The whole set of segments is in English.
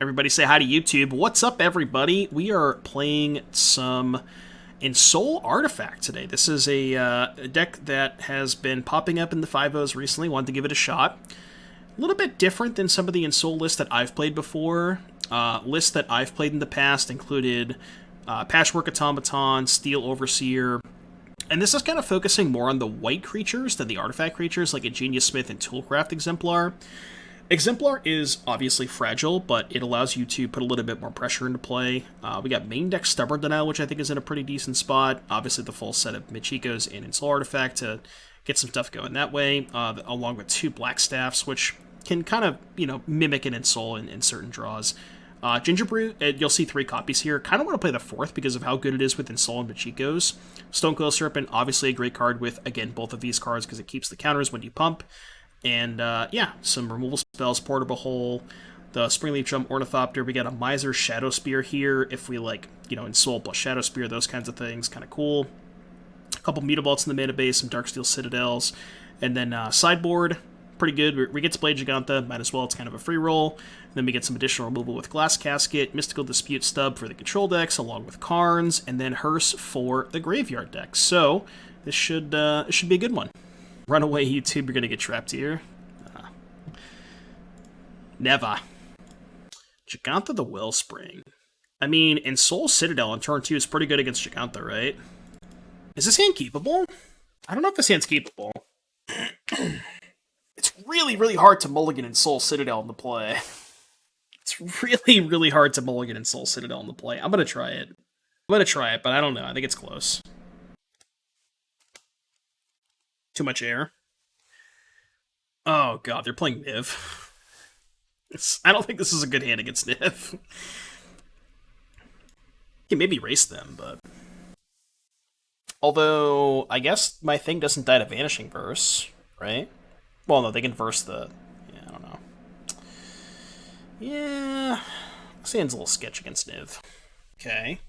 Everybody say hi to YouTube. What's up, everybody? We are playing some Ensoul Artifact today. This is a deck that has been popping up in the 5.0s recently. Wanted to give it a shot. A little bit different than some of the Ensoul lists that I've played before. Lists that I've played in the past included Patchwork Automaton, Steel Overseer, and this is kind of focusing more on the white creatures than the artifact creatures like Ingenious Smith and Toolcraft Exemplar. Exemplar is obviously fragile, but it allows you to put a little bit more pressure into play. We got main deck Stubborn Denial, which I think is in a pretty decent spot. Obviously the full set of Michikos and Ensoul Artifact to get some stuff going that way, along with 2 Blackstaffs, which can kind of, mimic an Ensoul in certain draws. Gingerbrute, you'll see 3 copies here. Kind of want to play the 4th because of how good it is with Ensoul and Michikos. Stonecoil Serpent, obviously a great card with, again, both of these cards because it keeps the counters when you pump. And, yeah, some removal spells, Portable Hole, the Springleaf Drum, Ornithopter. We got a Miser Shadowspear here if we, Ensoul plus Shadowspear, those kinds of things. Kind of cool. A couple Mutavaults in the mana base, some Darksteel Citadels. And then sideboard, pretty good. We get to play Jegantha, might as well. It's kind of a free roll. And then we get some additional removal with Glass Casket, Mystical Dispute Stub for the control decks, along with Karns, and then Hearse for the graveyard decks. So, this should be a good one. Runaway YouTube, you're gonna get trapped here. Never. Jegantha the Wellspring. I mean, Ensoul Citadel on turn 2 is pretty good against Jegantha, right? Is this hand keepable? I don't know if this hand's keepable. It's really, really hard to mulligan Ensoul Citadel in the play. It's really, really hard to mulligan Ensoul Citadel in the play. I'm gonna try it. But I don't know. I think it's close. Too much air. Oh god, they're playing Niv. I don't think this is a good hand against Niv. You can maybe race them, but... Although, I guess my thing doesn't die to Vanishing Verse, right? Well, no, they can verse the... Yeah, I don't know. Yeah... This hand's a little sketch against Niv. Okay.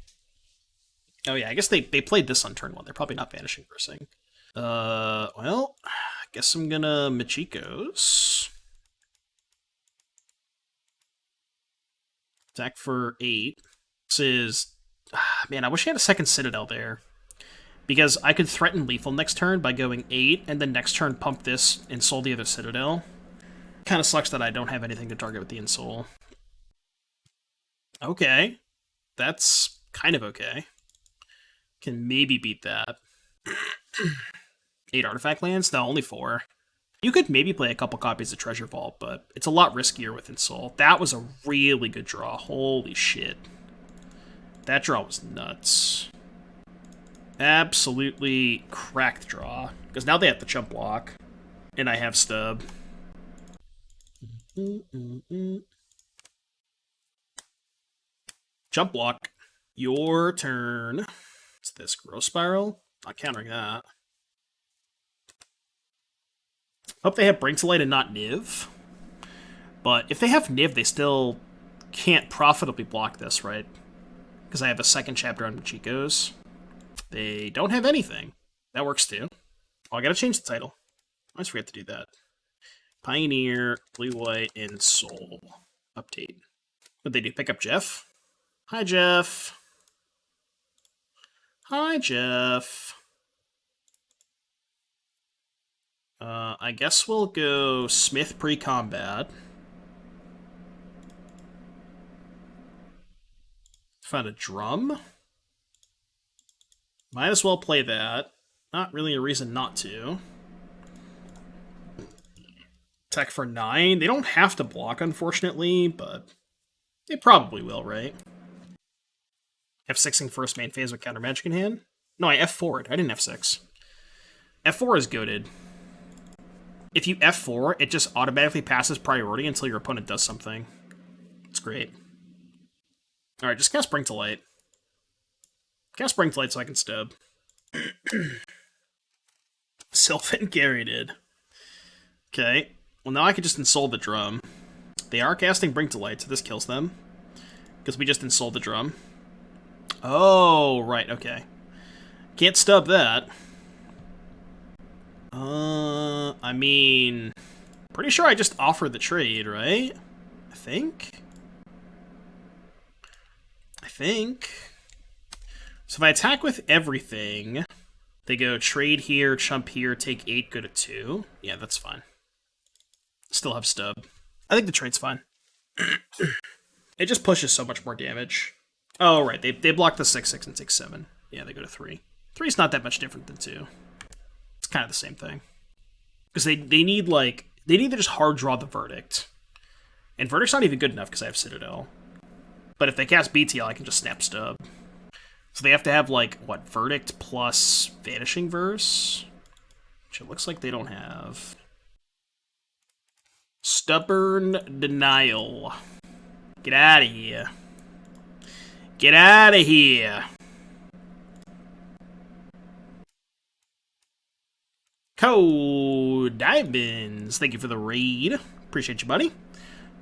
Oh yeah, I guess they played this on turn 1. They're probably not Vanishing Versing. Well, I guess I'm gonna Michikos. Attack for 8. This is... man, I wish I had a second Citadel there. Because I could threaten Lethal next turn by going 8, and then next turn pump this and Ensoul the other Citadel. Kinda sucks that I don't have anything to target with the Ensoul. Okay. That's kind of okay. Can maybe beat that. 8 artifact lands? No, only 4. You could maybe play a couple copies of Treasure Vault, but it's a lot riskier with Ensoul. That was a really good draw. Holy shit. That draw was nuts. Absolutely cracked draw. Because now they have the chump block. And I have stub. Chump block. Your turn. What's this? Growth Spiral? Not countering that. Hope they have Bring to Light and not Niv. But if they have Niv, they still can't profitably block this, right? Because I have a second chapter on Michikos. They don't have anything. That works too. Oh, I gotta change the title. I always forget to do that. Pioneer, Blue-White, Ensoul. Update. What'd they do? Pick up Jeff? Hi, Jeff. Hi, Jeff. I guess we'll go Smith pre-combat. Found a drum. Might as well play that. Not really a reason not to. Attack for 9. They don't have to block, unfortunately, but they probably will, right? F6ing first main phase with counter magic in hand? No, I F4'd. I didn't F6. F4 is goated. If you F4, it just automatically passes priority until your opponent does something. It's great. Alright, just cast Bring to Light. Cast Bring to Light so I can stub. Sylvan Gary did. Okay. Well, now I can just Ensoul the drum. They are casting Bring to Light, so this kills them. Because we just Ensoul the drum. Oh, right, okay. Can't stub that. I mean... Pretty sure I just offered the trade, right? I think? I think. So if I attack with everything, they go trade here, chump here, take 8, go to 2. Yeah, that's fine. Still have stub. I think the trade's fine. It just pushes so much more damage. Oh, right. They block the 6/6 and take 7. Yeah, they go to 3. 3 is not that much different than 2. It's kind of the same thing. Because they need, like... They need to just hard draw the Verdict. And Verdict's not even good enough because I have Citadel. But if they cast BTL, I can just snap stub. So they have to have, like, what, Verdict plus Vanishing Verse? Which it looks like they don't have. Stubborn Denial. Get out of here. Get out of here. Code Diamonds. Thank you for the raid. Appreciate you, buddy.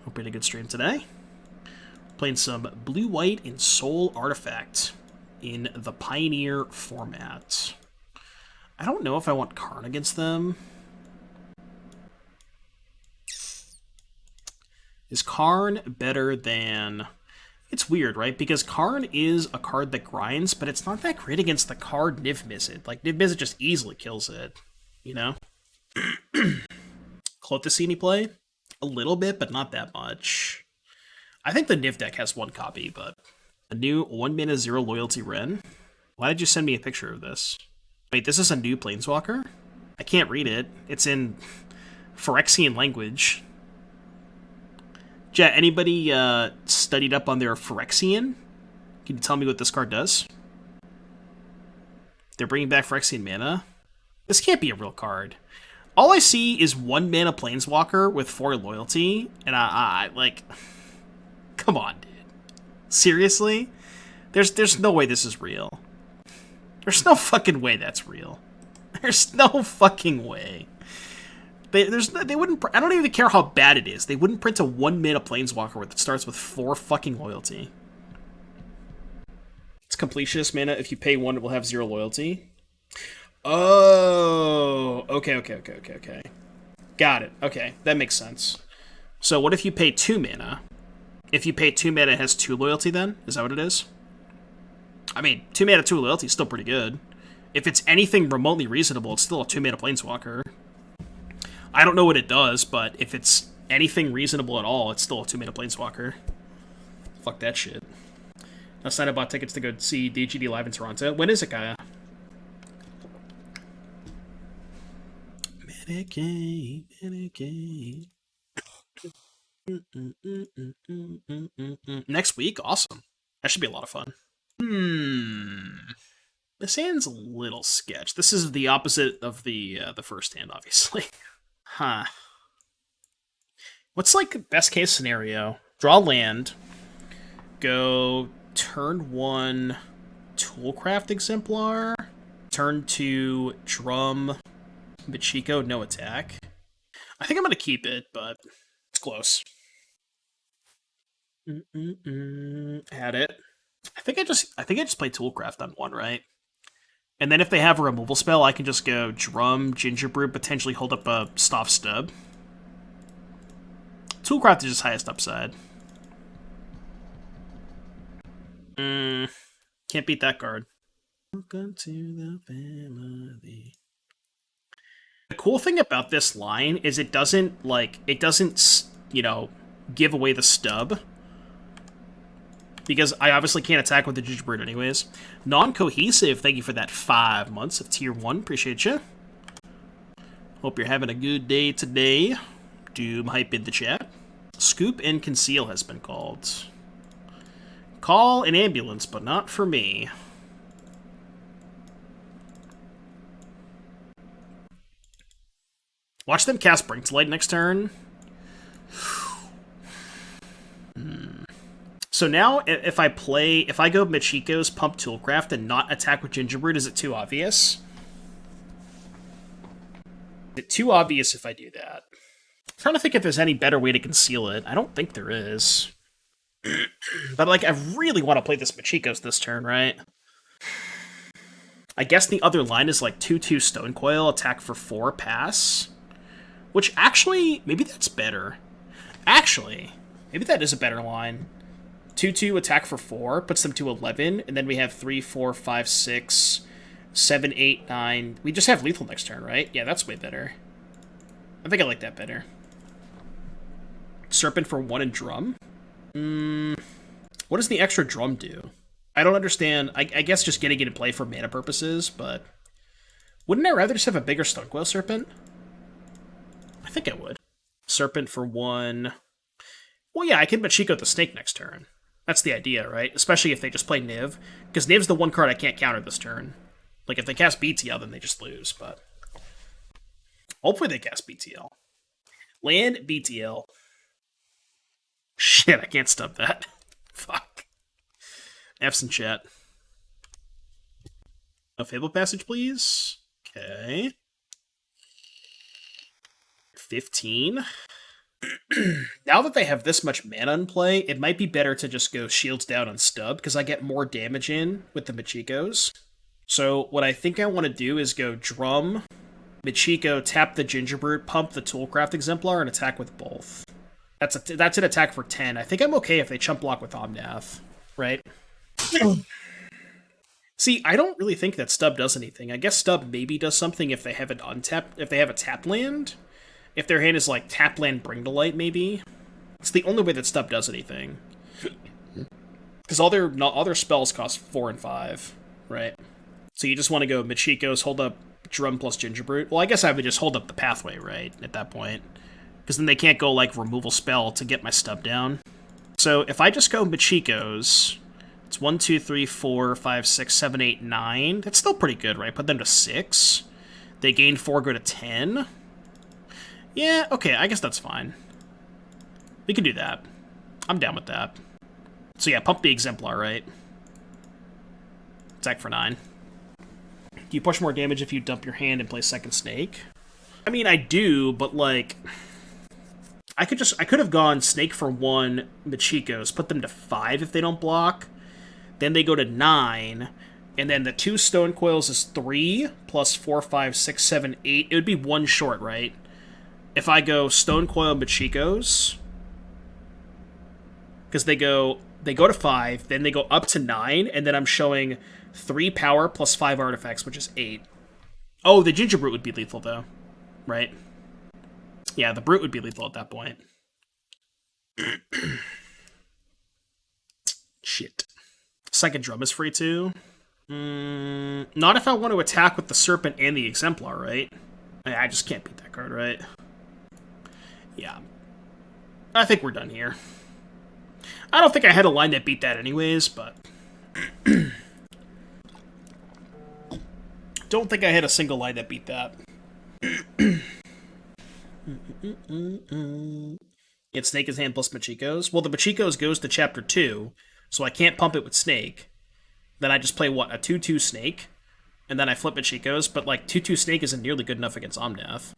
Hope you had a good stream today. Playing some blue-white Ensoul Artifact in the Pioneer format. I don't know if I want Karn against them. Is Karn better than... It's weird, right? Because Karn is a card that grinds, but it's not that great against the card Niv Mizzet. Like, Niv Mizzet just easily kills it, you know? Clothesini play? A little bit, but not that much. I think the Niv deck has one copy, but... A new 1 mana 0 loyalty Ren? Why did you send me a picture of this? Wait, this is a new Planeswalker? I can't read it. It's in Phyrexian language. Jet, anybody studied up on their Phyrexian? Can you tell me what this card does? They're bringing back Phyrexian mana? This can't be a real card. All I see is 1 mana Planeswalker with 4 loyalty, and I like... Come on, dude. Seriously? There's no way this is real. There's no fucking way that's real. There's no fucking way. They wouldn't... I don't even care how bad it is. They wouldn't print a 1 mana Planeswalker that starts with 4 fucking loyalty. It's completionist mana. If you pay 1, it will have 0 loyalty. Oh, okay. Got it. Okay, that makes sense. So what if you pay 2 mana? If you pay 2 mana, it has 2 loyalty then? Is that what it is? I mean, 2 mana, 2 loyalty is still pretty good. If it's anything remotely reasonable, it's still a 2 mana Planeswalker. I don't know what it does, but if it's anything reasonable at all, it's still a 2 mana Planeswalker. Fuck that shit. Last night I bought tickets to go see DGD live in Toronto. When is it, Gaia? Medicaid. Next week? Awesome. That should be a lot of fun. This hand's a little sketch. This is the opposite of the first hand, obviously. Huh. What's, like, best case scenario? Draw land. Go turn 1 Toolcraft Exemplar. Turn 2 Drum. Michiko, no attack. I think I'm going to keep it, but it's close. Had it. I think I just play Toolcraft on 1, right? And then if they have a removal spell, I can just go Drum, Gingerbrute, potentially hold up a Staff Stub. Toolcraft is just highest upside. Can't beat that card. Welcome to the family. The cool thing about this line is it doesn't, you know, give away the stub. Because I obviously can't attack with the Gingerbrute anyways. Non-cohesive, thank you for that 5 months of tier 1. Appreciate you. Hope you're having a good day today. Doom hype in the chat. Scoop and Conceal has been called. Call an ambulance, but not for me. Watch them cast Brink to Light next turn. So now, if I go Michiko's Pump Toolcraft and not attack with Gingerbrute, is it too obvious? Is it too obvious if I do that? I'm trying to think if there's any better way to conceal it. I don't think there is. But, like, I really want to play this Michiko's this turn, right? I guess the other line is, like, 2/2 Stonecoil, attack for 4, pass. Which, actually, maybe that's better. Actually, maybe that is a better line. 2/2 attack for 4, puts them to 11, and then we have 3, 4, 5, 6, 7, 8, 9. We just have lethal next turn, right? Yeah, that's way better. I think I like that better. Serpent for 1 and Drum? What does the extra Drum do? I don't understand. I guess just getting it in play for mana purposes, but... Wouldn't I rather just have a bigger Stonecoil Serpent? I think I would. Serpent for 1... Well, yeah, I can Michiko the Snake next turn. That's the idea, right? Especially if they just play Niv. Because Niv's the one card I can't counter this turn. Like, if they cast BTL, then they just lose, but... Hopefully they cast BTL. Land BTL. Shit, I can't stop that. Fuck. F's in chat. A Fable Passage, please. Okay. 15. Now that they have this much mana in play, it might be better to just go shields down on Stub, because I get more damage in with the Michikos. So what I think I want to do is go Drum, Michiko, tap the Gingerbrute, pump the Toolcraft Exemplar, and attack with both. That's an attack for 10. I think I'm okay if they chump block with Omnath, right? See, I don't really think that Stub does anything. I guess Stub maybe does something if they have an untapped, if they have a tapped land. If their hand is like tap land, Bring to Light, maybe. It's the only way that Stub does anything. Because all their spells cost 4 and 5, right? So you just want to go Michiko's, hold up Drum plus Gingerbrute. Well, I guess I would just hold up the pathway, right, at that point. Because then they can't go, like, removal spell to get my Stub down. So if I just go Michiko's, it's 1, 2, 3, 4, 5, 6, 7, 8, 9. That's still pretty good, right? Put them to 6. They gain 4, go to 10. Yeah, okay, I guess that's fine. We can do that. I'm down with that. So yeah, pump the Exemplar, right? Attack for 9. Do you push more damage if you dump your hand and play second Snake? I mean, I do, but like... I could have gone Snake for 1, Michikos, put them to 5 if they don't block. Then they go to 9, and then the 2 Stonecoils is 3, plus 4, 5, 6, 7, 8. It would be 1 short, right? If I go Stonecoil Michikos, because they go to 5, then they go up to 9, and then I'm showing 3 power plus 5 artifacts, which is 8. Oh, the Gingerbrute would be lethal, though. Right? Yeah, the Brute would be lethal at that point. Shit. Second Drum is free, too. Not if I want to attack with the Serpent and the Exemplar, right? I just can't beat that card, right? Yeah. I think we're done here. I don't think I had a line that beat that anyways, but... Don't think I had a single line that beat that. It's Snake is hand plus Michiko's. Well, the Michiko's goes to Chapter 2, so I can't pump it with Snake. Then I just play, what, a 2/2 Snake? And then I flip Michiko's, but, like, 2/2 Snake isn't nearly good enough against Omnath.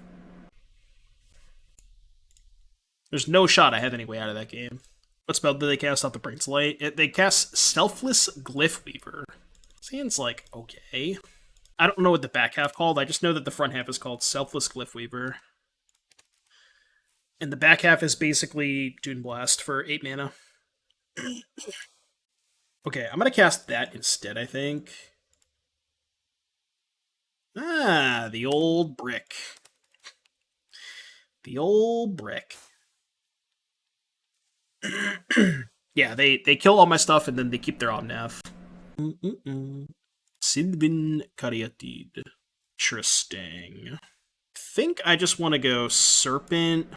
There's no shot I have any way out of that game. What spell did they cast off the Bring to Light? They cast Selfless Glyph Weaver. Seems like, okay. I don't know what the back half called, I just know that the front half is called Selfless Glyph Weaver. And the back half is basically Dune Blast for 8 mana. Okay, I'm gonna cast that instead, I think. Ah, the old brick. The old brick. Yeah, they kill all my stuff and then they keep their Omnath. Sidbin Karyatid. Interesting. I think I just want to go Serpent.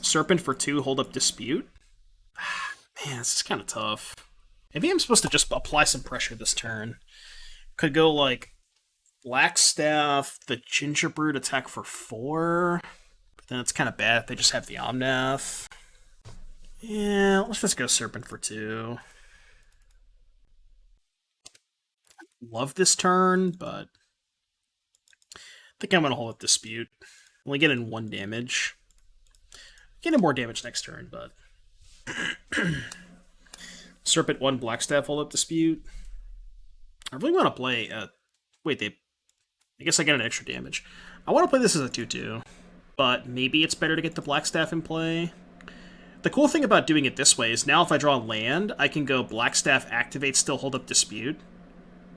Serpent for 2, hold up Dispute. Man, this is kind of tough. Maybe I'm supposed to just apply some pressure this turn. Could go, like, Blackstaff, the Gingerbrute attack for 4. But then it's kind of bad if they just have the Omnath. Yeah, let's just go Serpent for 2. Love this turn, but I think I'm going to hold up Dispute. Only get in 1 damage. Get in more damage next turn, but... Serpent 1, Blackstaff, hold up Dispute. I really want to play... wait, I guess I get an extra damage. I want to play this as a 2/2, but maybe it's better to get the Blackstaff in play. The cool thing about doing it this way is now if I draw land, I can go Blackstaff, activate, still hold up dispute.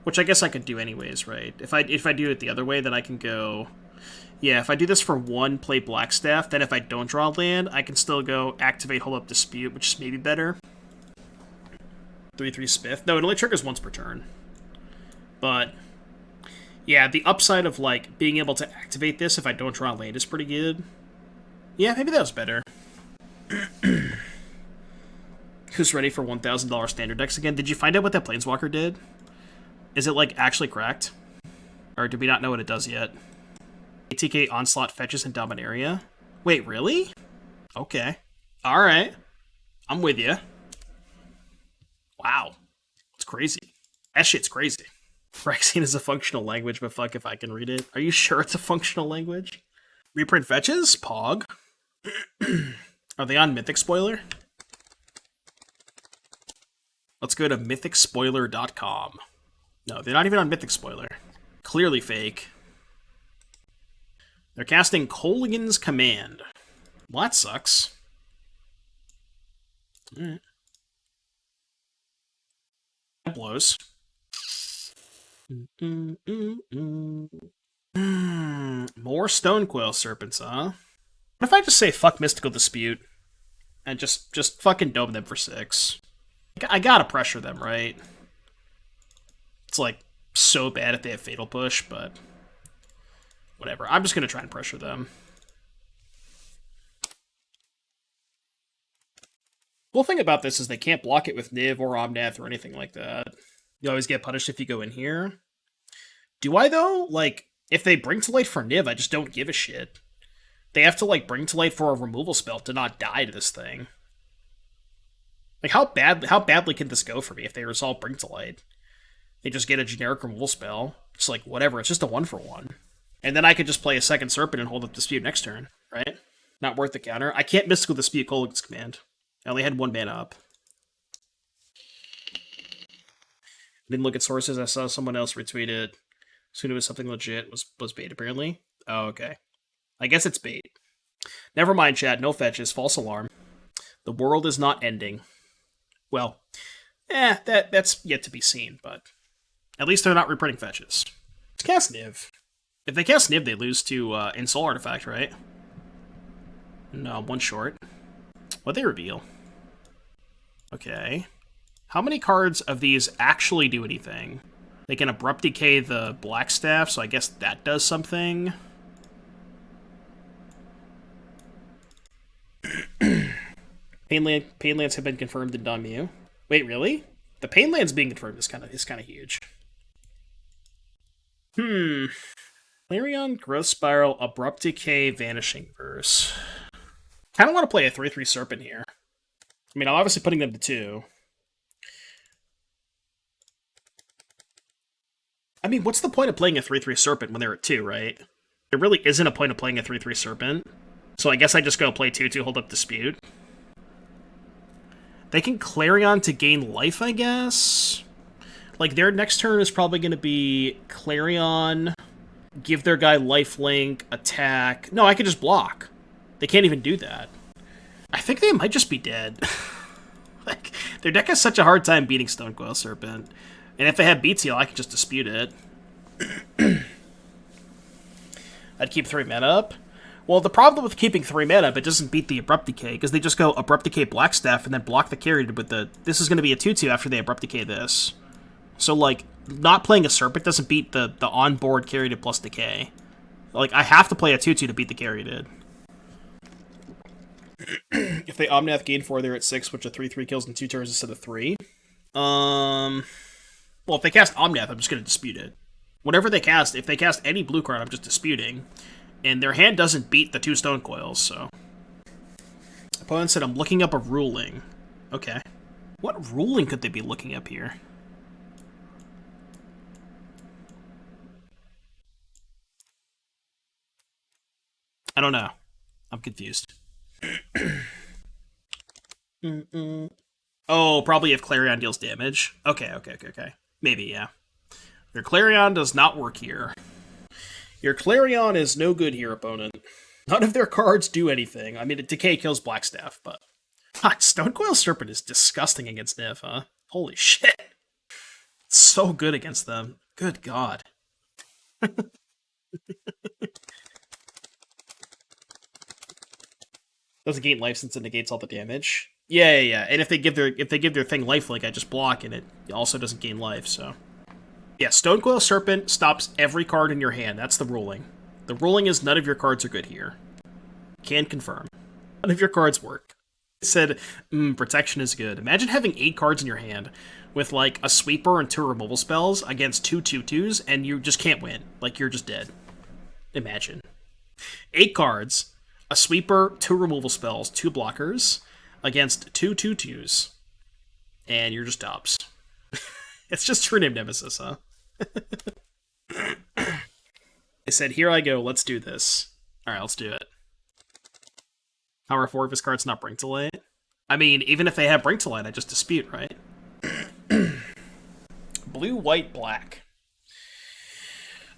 Which I guess I could do anyways, right? If I do it the other way, then I can go... Yeah, if I do this for 1, play Blackstaff, then if I don't draw land, I can still go activate, hold up dispute, which is maybe better. 3/3 Smith. No, it only triggers once per turn. But... yeah, the upside of, like, being able to activate this if I don't draw land is pretty good. Yeah, maybe that was better. Who's ready for $1,000 standard decks again? Did you find out what that Planeswalker did? Is it, like, actually cracked? Or do we not know what it does yet? ATK Onslaught fetches in Dominaria? Wait, really? Okay. Alright. I'm with you. Wow. It's crazy. That shit's crazy. Phyrexian is a functional language, but fuck if I can read it. Are you sure it's a functional language? Reprint fetches? Pog. Are they on Mythic Spoiler? Let's go to mythicspoiler.com. No, they're not even on Mythic Spoiler. Clearly fake. They're casting Kolaghan's Command. Well, that sucks. Alright. That blows. More Stonecoil Serpents, huh? What if I just say fuck Mystical Dispute and just fucking dome them for 6? I gotta pressure them, right? It's like so bad if they have Fatal Push, but whatever. I'm just gonna try and pressure them. Cool thing about this is they can't block it with Niv or Omnath or anything like that. You always get punished if you go in here. Do I, though? Like, if they bring to light for Niv, I just don't give a shit. They have to, like, bring to light for a removal spell to not die to this thing. Like, how badly can this go for me if they resolve bring to light? They just get a generic removal spell. It's like, whatever, it's just a 1-for-1. And then I could just play a second Serpent and hold up Dispute next turn, right? Not worth the counter. I can't Mystical Dispute Kolaghan's Command. I only had 1 mana up. Didn't look at sources. I saw someone else retweet it. Soon it was something legit. Was bait, apparently. Oh, okay. I guess it's bait. Never mind, chat. No fetches. False alarm. The world is not ending. Well, that's yet to be seen, but at least they're not reprinting fetches. Let's cast Niv. If they cast Niv, they lose to Ensoul Artifact, right? No, 1 short. What'd they reveal? Okay. How many cards of these actually do anything? They can Abrupt Decay the Blackstaff, so I guess that does something. Painlands have been confirmed in Donmu. Wait, really? The Painlands being confirmed is kind of huge. Clarion, Growth Spiral, Abrupt Decay, Vanishing Verse. Kind of want to play a 3/3 Serpent here. I mean, I'm obviously putting them to 2. I mean, what's the point of playing a 3/3 Serpent when they're at 2, right? There really isn't a point of playing a 3/3 Serpent. So I guess I just go play 2/2, hold up Dispute. They can Clarion to gain life, I guess? Like, their next turn is probably going to be Clarion, give their guy lifelink, attack. No, I could just block. They can't even do that. I think they might just be dead. Like, their deck has such a hard time beating Stonecoil Serpent. And if they have BTL, I could just dispute it. I'd keep 3 mana up. Well, the problem with keeping 3 mana, but it doesn't beat the Abrupt Decay, because they just go Abrupt Decay Blackstaff and then block the carry with the... This is going to be a 2/2 after they Abrupt Decay this. So, like, not playing a Serpent doesn't beat the on-board Caryatid plus Decay. Like, I have to play a 2/2 to beat the Caryatid. If they Omnath gain 4, they're at 6, which a 3/3 kills in 2 turns instead of 3. Well, if they cast Omnath, I'm just going to dispute it. Whatever they cast, if they cast any blue card, I'm just disputing. And their hand doesn't beat the 2 Stonecoils, so... Opponent said, I'm looking up a ruling. Okay. What ruling could they be looking up here? I don't know. I'm confused. Oh, probably if Clarion deals damage. Okay. Maybe, yeah. Your Clarion does not work here. Your Clarion is no good here, opponent. None of their cards do anything. I mean, Decay kills Blackstaff, but God, Stonecoil Serpent is disgusting against Niv, huh? Holy shit. It's so good against them. Good god. Doesn't gain life since it negates all the damage. Yeah. And if they give their thing lifelink, I just block and it also doesn't gain life, so. Yeah, Stonecoil Serpent stops every card in your hand. That's the ruling. The ruling is none of your cards are good here. Can confirm. None of your cards work. It said, protection is good. Imagine having 8 cards in your hand with, like, a sweeper and 2 removal spells against 2 2/2s, and you just can't win. Like, you're just dead. Imagine. 8 cards, a sweeper, 2 removal spells, 2 blockers, against 2 2/2s, and you're just Dobbs. It's just True Name Nemesis, huh? I said, here I go, let's do this. Alright, let's do it. Power 4 of his cards not Brink to Light. I mean, even if they have Brink to Light, I just dispute, right? Blue, white, black.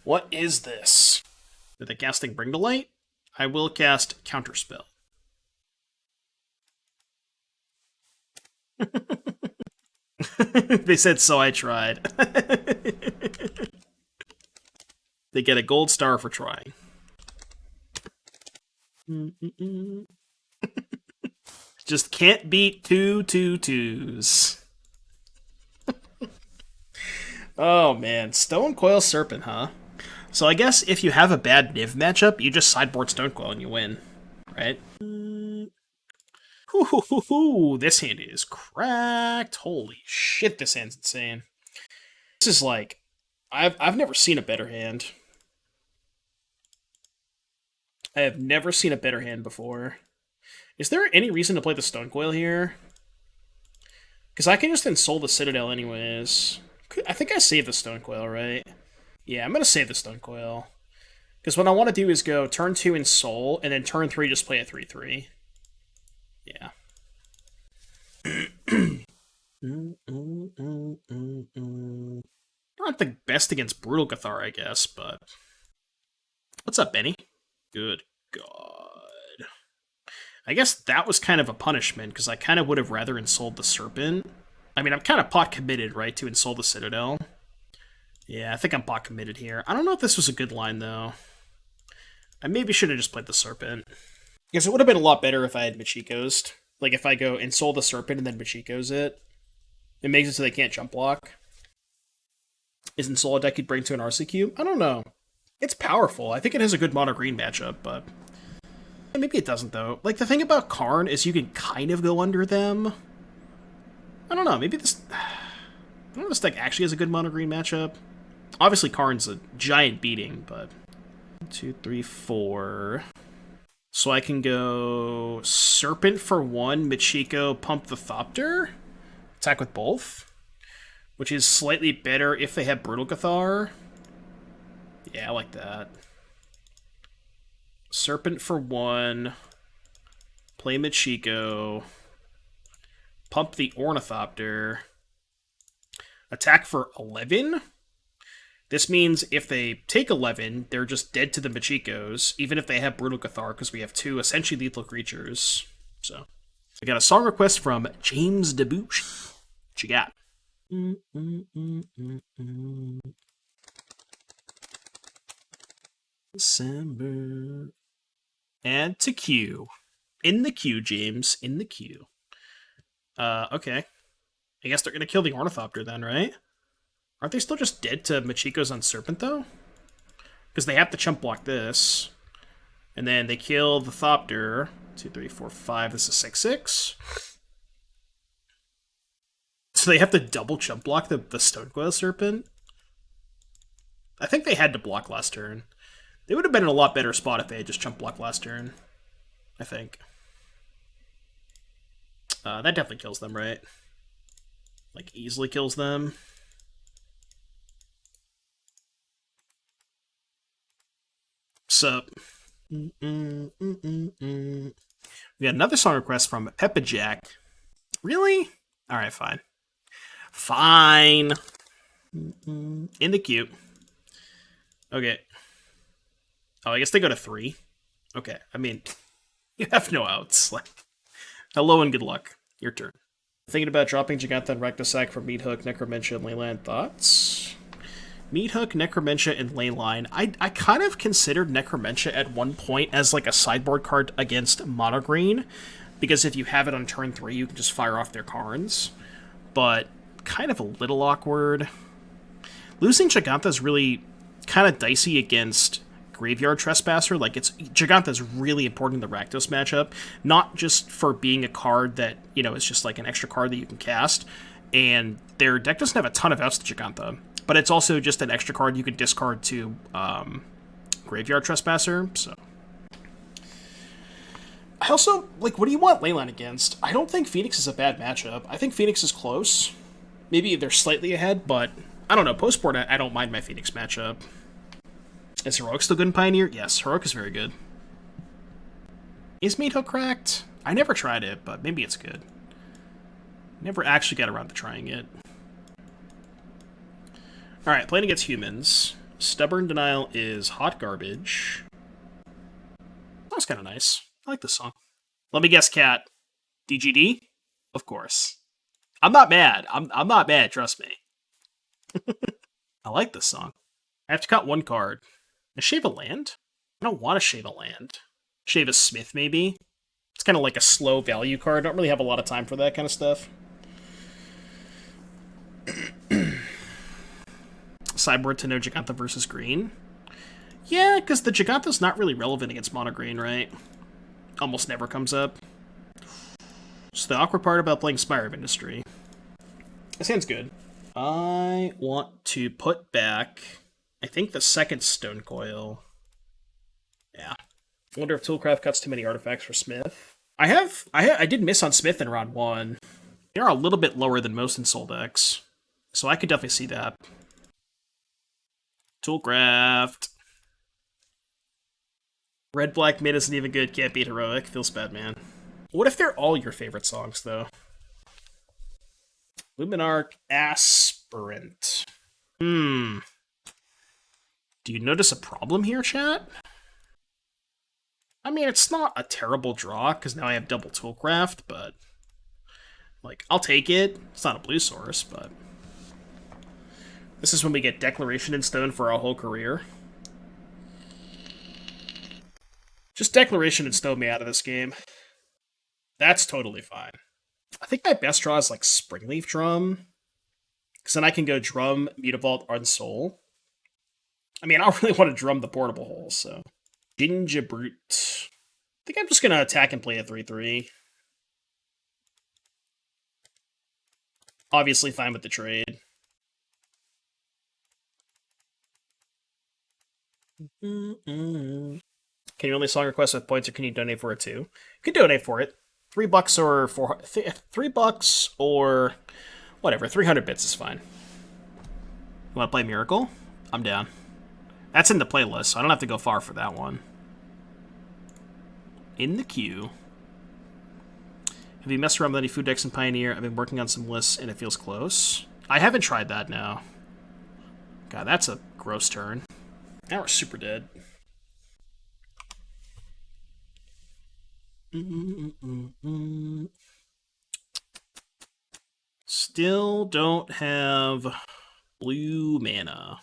What is this? Are they casting Bring to Light? I will cast Counterspell. They said, so I tried. They get a gold star for trying. Just can't beat 2 2/2s. Oh man, Stonecoil Serpent, huh? So I guess if you have a bad Niv matchup, you just sideboard Stonecoil and you win, right? This hand is cracked. Holy shit, this hand's insane. This is like, I've never seen a better hand. I have never seen a better hand before. Is there any reason to play the Stonecoil here? Because I can just Ensoul the Citadel anyways. I think I saved the Stonecoil, right? Yeah, I'm going to save the Stonecoil. Because what I want to do is go turn 2 Ensoul, and then turn 3 just play a 3/3. Yeah. Not the best against Brutal Cathar, I guess, but... What's up, Benny? Good god. I guess that was kind of a punishment, because I kind of would have rather Ensouled the Serpent. I mean, I'm kind of pot committed, right, to Ensoul the Citadel. Yeah, I think I'm pot committed here. I don't know if this was a good line, though. I maybe should have just played the Serpent. Because it would have been a lot better if I had Michiko's. Like, if I go Ensoul the Serpent and then Michiko's it. It makes it so they can't jump block. Is Ensoul a deck you'd bring to an RC Cube? I don't know. It's powerful. I think it has a good mono-green matchup, but... Maybe it doesn't, though. Like, the thing about Karn is you can kind of go under them. I don't know, maybe this... I don't know if this deck actually has a good mono-green matchup. Obviously, Karn's a giant beating, but... 1, 2, 3, 4... So I can go Serpent for 1, Michiko, Pump the Thopter, attack with both, which is slightly better if they have Brutal Cathar. Yeah, I like that. Serpent for 1, play Michiko, Pump the Ornithopter, attack for 11. This means if they take 11, they're just dead to the Michikos, even if they have Brutal Cathar, because we have 2 essentially lethal creatures. So, we got a song request from James DeBouche. What you got? December. Add to queue. In the queue, James. In the queue. Okay. I guess they're going to kill the Ornithopter then, right? Aren't they still just dead to Michiko's on Serpent, though? Because they have to chump block this. And then they kill the Thopter. 2, 3, 4, 5. This is 6/6. So they have to double chump block the Stonecoil Serpent? I think they had to block last turn. They would have been in a lot better spot if they had just chump blocked last turn. I think. That definitely kills them, right? Like, easily kills them. Sup? We got another song request from Peppa Jack. Really? Alright, fine. Fine. In the queue. Okay. Oh, I guess they go to 3. Okay, I mean, you have no outs. Like, Hello and good luck. Your turn. Thinking about dropping Jegantha and Rectosac for Meathook, Necromentia, and Leyline. Thoughts? Meathook, Necromentia, and Leyline. I kind of considered Necromentia at one point as like a sideboard card against mono green, because if you have it on turn 3, you can just fire off their Karns. But kind of a little awkward. Losing Jegantha is really kind of dicey against Graveyard Trespasser. Like, Jegantha is really important in the Rakdos matchup, not just for being a card that, you know, is just like an extra card that you can cast, and their deck doesn't have a ton of outs to Jegantha, but it's also just an extra card you can discard to Graveyard Trespasser, so... I also, like, what do you want Leyline against? I don't think Phoenix is a bad matchup. I think Phoenix is close. Maybe they're slightly ahead, but I don't know. Post-board, I don't mind my Phoenix matchup. Is Heroic still good in Pioneer? Yes, Heroic is very good. Is Meathook cracked? I never tried it, but maybe it's good. Never actually got around to trying it. Alright, playing against humans. Stubborn Denial is hot garbage. That's kind of nice. I like this song. Let me guess, Cat. DGD? Of course. I'm not mad. I'm not mad, trust me. I like this song. I have to cut one card. I shave a land? I don't want to shave a land. Shave a Smith, maybe? It's kind of like a slow value card. I don't really have a lot of time for that kind of stuff. Sideboard to no Jegantha versus green? Yeah, because the Jegantha's not really relevant against mono green, right? Almost never comes up. So the awkward part about playing Spire of Industry. This hand's good. I want to put back, I think, the second Stonecoil. Yeah. I wonder if Toolcraft cuts too many artifacts for Smith. I did miss on Smith in round 1. They are a little bit lower than most Ensoul decks, so I could definitely see that. Toolcraft. Red-Black Mid isn't even good, can't beat Heroic. Feels bad, man. What if they're all your favorite songs, though? Luminarch Aspirant. Do you notice a problem here, chat? I mean, it's not a terrible draw, because now I have double Toolcraft, but... like, I'll take it. It's not a blue source, but... this is when we get Declaration in Stone for our whole career. Just Declaration and Stone me out of this game. That's totally fine. I think my best draw is like Springleaf Drum, because then I can go Drum, Mutavault, Ensoul. I mean, I don't really want to drum the portable hole, so... Gingerbrute. I think I'm just going to attack and play a 3-3. Obviously fine with the trade. Can you only song request with points, or can you donate for it too? You can donate for it. $3 or $3 or whatever. 300 bits is fine. You want to play Miracle? I'm down. That's in the playlist, so I don't have to go far for that one. In the queue. Have you messed around with any food decks in Pioneer? I've been working on some lists, and it feels close. I haven't tried that now. God, that's a gross turn. Now we're super dead. Still don't have blue mana.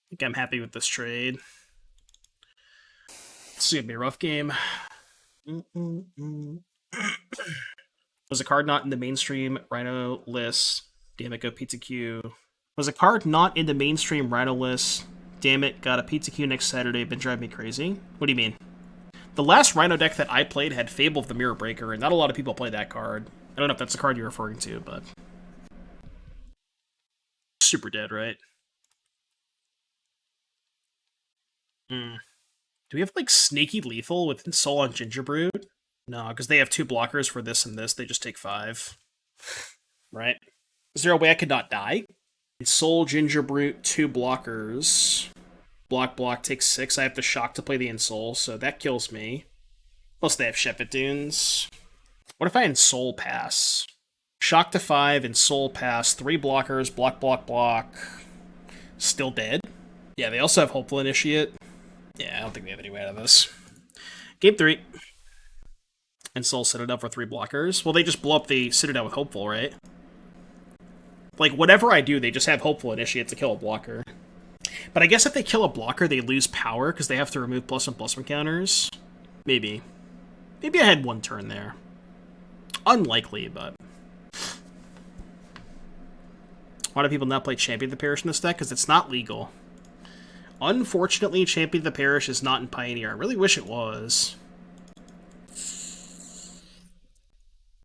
I think I'm happy with this trade. This is gonna be a rough game. Was a card not in the mainstream Rhino list? Damn it, go Pizza Q. Was a card not in the mainstream Rhino list? Damn it, got a Pizza Q next Saturday, been driving me crazy. What do you mean? The last Rhino deck that I played had Fable of the Mirror Breaker, and not a lot of people play that card. I don't know if that's the card you're referring to, but... super dead, right? Do we have, like, Sneaky Lethal with Ensoul on Gingerbrute? No, because they have 2 blockers for this and this. They just take 5. Right? Is there a way I could not die? Ensoul, Gingerbrute, 2 blockers. Block, takes 6. I have to shock to play the Ensoul, so that kills me. Plus they have Shepherd Dunes. What if I Ensoul pass? Shock to 5, Ensoul pass, 3 blockers, block. Still dead? Yeah, they also have Hopeful Initiate. Yeah, I don't think we have any way out of this. Game 3. Ensoul Citadel for 3 blockers. Well, they just blow up the Citadel with Hopeful, right? Like, whatever I do, they just have Hopeful initiate to kill a blocker. But I guess if they kill a blocker, they lose power because they have to remove +1/+1 counters. Maybe. Maybe I had one turn there. Unlikely, but... Why do people not play Champion of the Parish in this deck? Because it's not legal. Unfortunately, Champion of the Parish is not in Pioneer. I really wish it was. This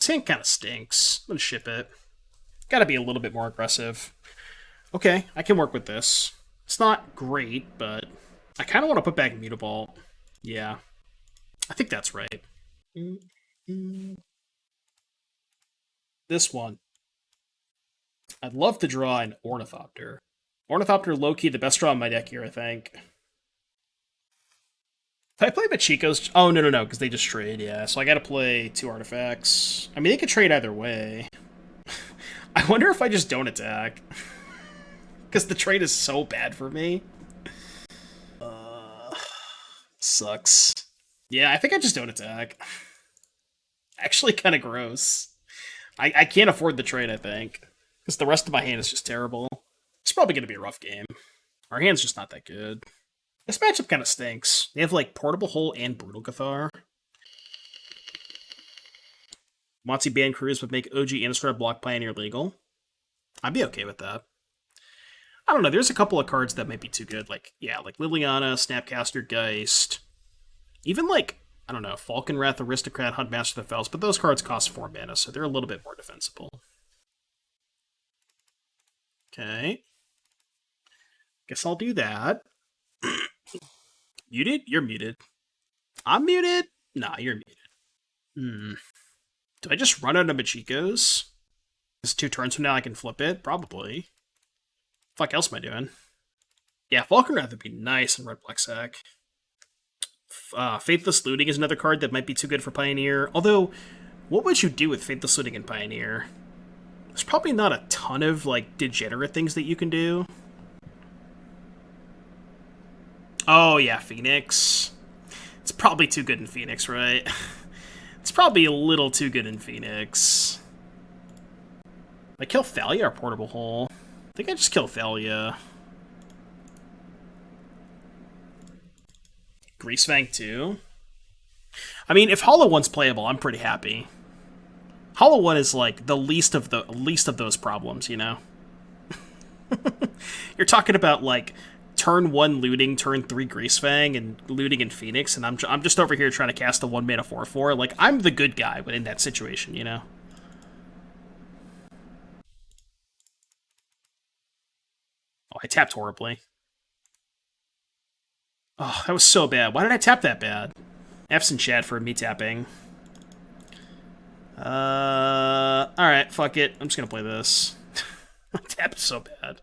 hand kind of stinks. I'm going to ship it. Gotta be a little bit more aggressive. Okay, I can work with this. It's not great, but I kind of want to put back Mutavault. Yeah. I think that's right. This one. I'd love to draw an Ornithopter. Ornithopter, low-key, the best draw in my deck here, I think. If I play Michiko's... Oh, no, because they just trade, yeah. So I gotta play 2 artifacts. I mean, they could trade either way. I wonder if I just don't attack. Because the trade is so bad for me. Sucks. Yeah, I think I just don't attack. Actually kind of gross. I can't afford the trade, I think. Because the rest of my hand is just terrible. It's probably going to be a rough game. Our hand's just not that good. This matchup kind of stinks. They have, like, Portable Hole and Brutal Cathar. Monty Ban Cruise would make OG Innistrad Block Pioneer legal. I'd be okay with that. I don't know, there's a couple of cards that might be too good. Like, yeah, like Liliana, Snapcaster Geist. Even, like, I don't know, Falconwrath, Aristocrat, Huntmaster of the Fells. But those cards cost 4 mana, so they're a little bit more defensible. Okay. Guess I'll do that. Muted? You're muted. I'm muted? Nah, you're muted. Do I just run out of Michikos? Is 2 turns from now I can flip it? Probably. Fuck else am I doing? Yeah, Falconwrath would be nice in Red Black Sack. Faithless Looting is another card that might be too good for Pioneer. Although, what would you do with Faithless Looting in Pioneer? There's probably not a ton of, like, degenerate things that you can do. Oh, yeah, Phoenix. It's probably too good in Phoenix, right? It's probably a little too good in Phoenix. I kill Thalia or Portable Hole? I think I just kill Thalia. Greasefang too? I mean, if Hollow One's playable, I'm pretty happy. Hollow One is like the least of those problems, you know? You're talking about like turn 1 looting, turn 3 Greasefang, and looting in Phoenix, and I'm just over here trying to cast a 1-mana 4/4. Like, I'm the good guy in that situation, you know? Oh, I tapped horribly. Oh, that was so bad. Why did I tap that bad? F's in chat for me tapping. Alright, fuck it. I'm just gonna play this. I tapped so bad.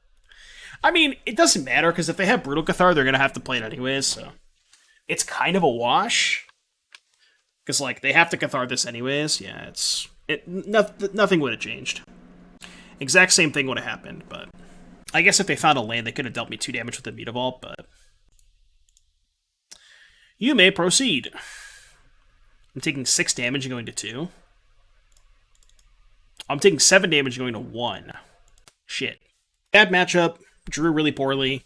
I mean, it doesn't matter, because if they have Brutal Cathar, they're gonna have to play it anyways, so... It's kind of a wash. Because, like, they have to Cathar this anyways. Yeah, nothing would have changed. Exact same thing would have happened, but... I guess if they found a land, they could have dealt me 2 damage with the Mutavault, but... You may proceed. I'm taking 6 damage and going to 2. I'm taking 7 damage and going to 1. Shit. Bad matchup. Drew really poorly.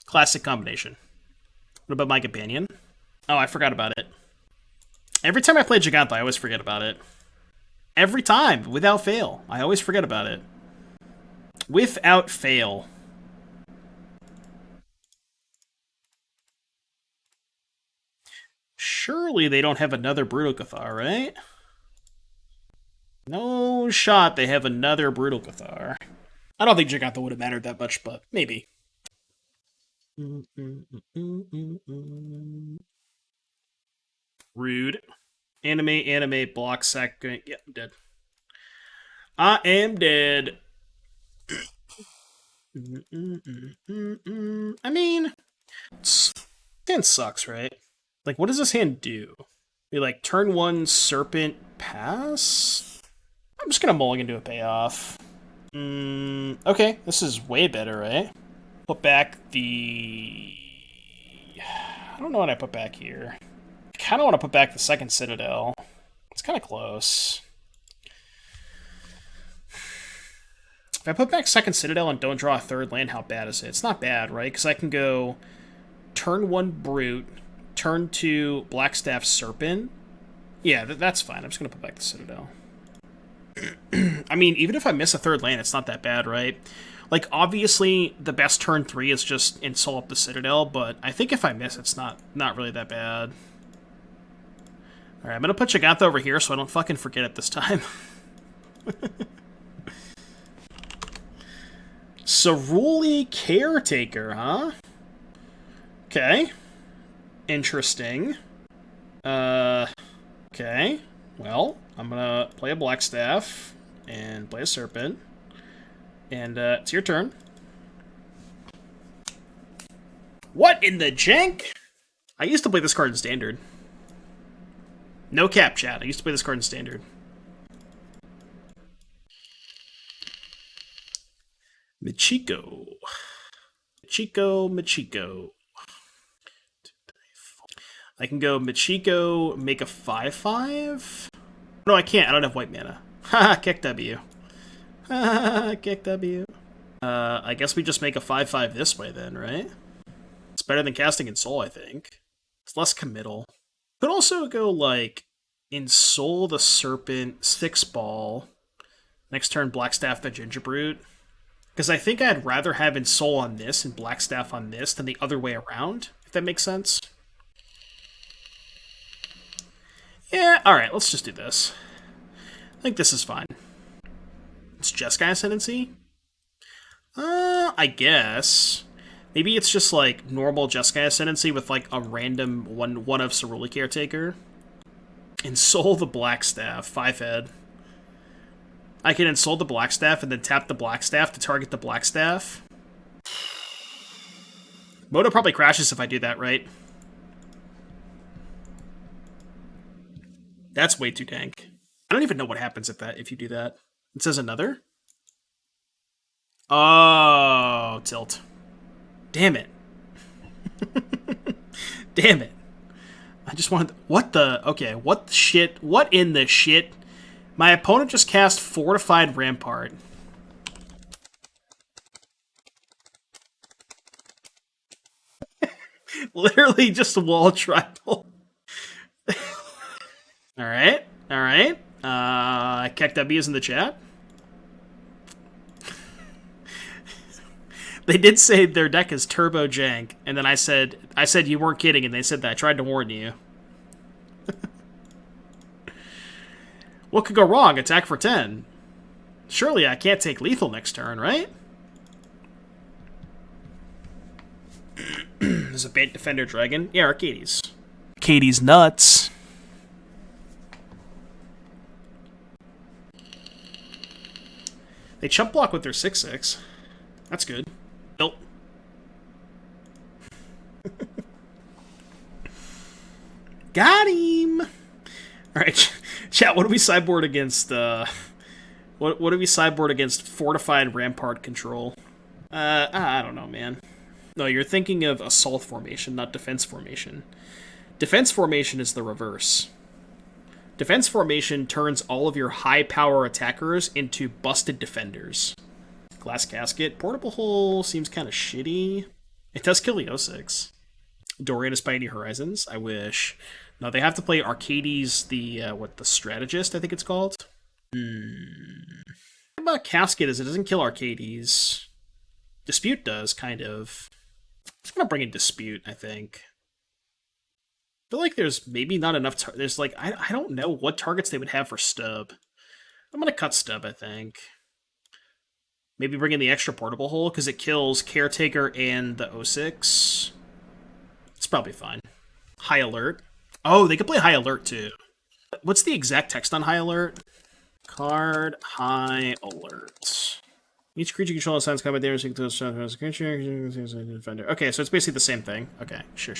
Classic combination. What about my companion? Oh, I forgot about it. Every time I play Jegantha, I always forget about it. Every time, without fail. I always forget about it. Without fail. Surely they don't have another Brutal Cathar, right? No shot they have another Brutal Cathar. I don't think Jegantha would have mattered that much, but maybe. Rude. Anime, block, sack. Yeah, I'm dead. I am dead. I mean, this hand sucks, right? Like, what does this hand do? We like turn 1 Serpent pass? I'm just gonna mulligan to a payoff. Okay, this is way better, right? Put back the... I don't know what I put back here. I kind of want to put back the second Citadel. It's kind of close. If I put back second Citadel and don't draw a third land, how bad is it? It's not bad, right? Because I can go turn 1 Brute, turn 2 Blackstaff Serpent. Yeah, that's fine. I'm just going to put back the Citadel. I mean, even if I miss a third land, it's not that bad, right? Like, obviously, the best turn 3 is just Ensoul up the Citadel, but I think if I miss, it's not really that bad. Alright, I'm going to put Jegantha over here so I don't fucking forget it this time. Cerulli Caretaker, huh? Okay. Interesting. Okay. Well, I'm gonna play a Blackstaff and play a Serpent. And, it's your turn. What in the jank? I used to play this card in Standard. No cap, chat. I used to play this card in Standard. Michiko. Michiko. I can go Michiko, make a 5/5? No, I can't. I don't have white mana. Haha, kick W. Haha, kick W. I guess we just make a 5/5 this way then, right? It's better than casting Ensoul, I think. It's less committal. Could also go, like, Ensoul the Serpent, 6-ball. Next turn, Blackstaff the Gingerbrute. Because I think I'd rather have Ensoul on this and Blackstaff on this than the other way around, if that makes sense. Yeah, alright, let's just do this. I think this is fine. It's Jeskai Ascendancy? I guess. Maybe it's just, like, normal Jeskai Ascendancy with, like, a random one of Cerulli Caretaker. Ensoul the Blackstaff, 5-head. I can Ensoul the Blackstaff and then tap the Blackstaff to target the Blackstaff. Moto probably crashes if I do that, right? That's way too dank. I don't even know what happens if you do that. It says another? Oh, tilt. Damn it. Damn it. I just wanted... What the... Okay, what the shit? What in the shit? My opponent just cast Fortified Rampart. Literally just a wall tribal. Alright, alright. Kek W is in the chat. They did say their deck is turbo jank, and then I said you weren't kidding, and they said that. I tried to warn you. What could go wrong? Attack for 10. Surely I can't take lethal next turn, right? There's a Bait Defender Dragon. Yeah, Arcades. Arcades nuts. They chump block with their 6/6. That's good. Nope. Got him! Alright, chat, what do we sideboard against, what do we sideboard against Fortified Rampart control? I don't know, man. No, you're thinking of Assault Formation, not Defense Formation. Defense Formation is the reverse. Defense Formation turns all of your high-power attackers into busted defenders. Glass Casket. Portable Hole seems kind of shitty. It does kill the 06. Dorian is Mighty Horizons. I wish. No, they have to play Arcades, the Strategist, I think it's called. What about Casket is it doesn't kill Arcades. Dispute does, kind of. I'm just gonna bring in Dispute, I think. I feel like there's maybe not enough... There's like... I don't know what targets they would have for Stub. I'm gonna cut Stub, I think. Maybe bring in the extra Portable Hole, because it kills Caretaker and the 06. It's probably fine. High Alert. Oh, they could play High Alert, too. What's the exact text on High Alert? Card High Alert. Each creature controls signs combat damage equal to a creature. Defender. Okay, so it's basically the same thing. Okay, sure.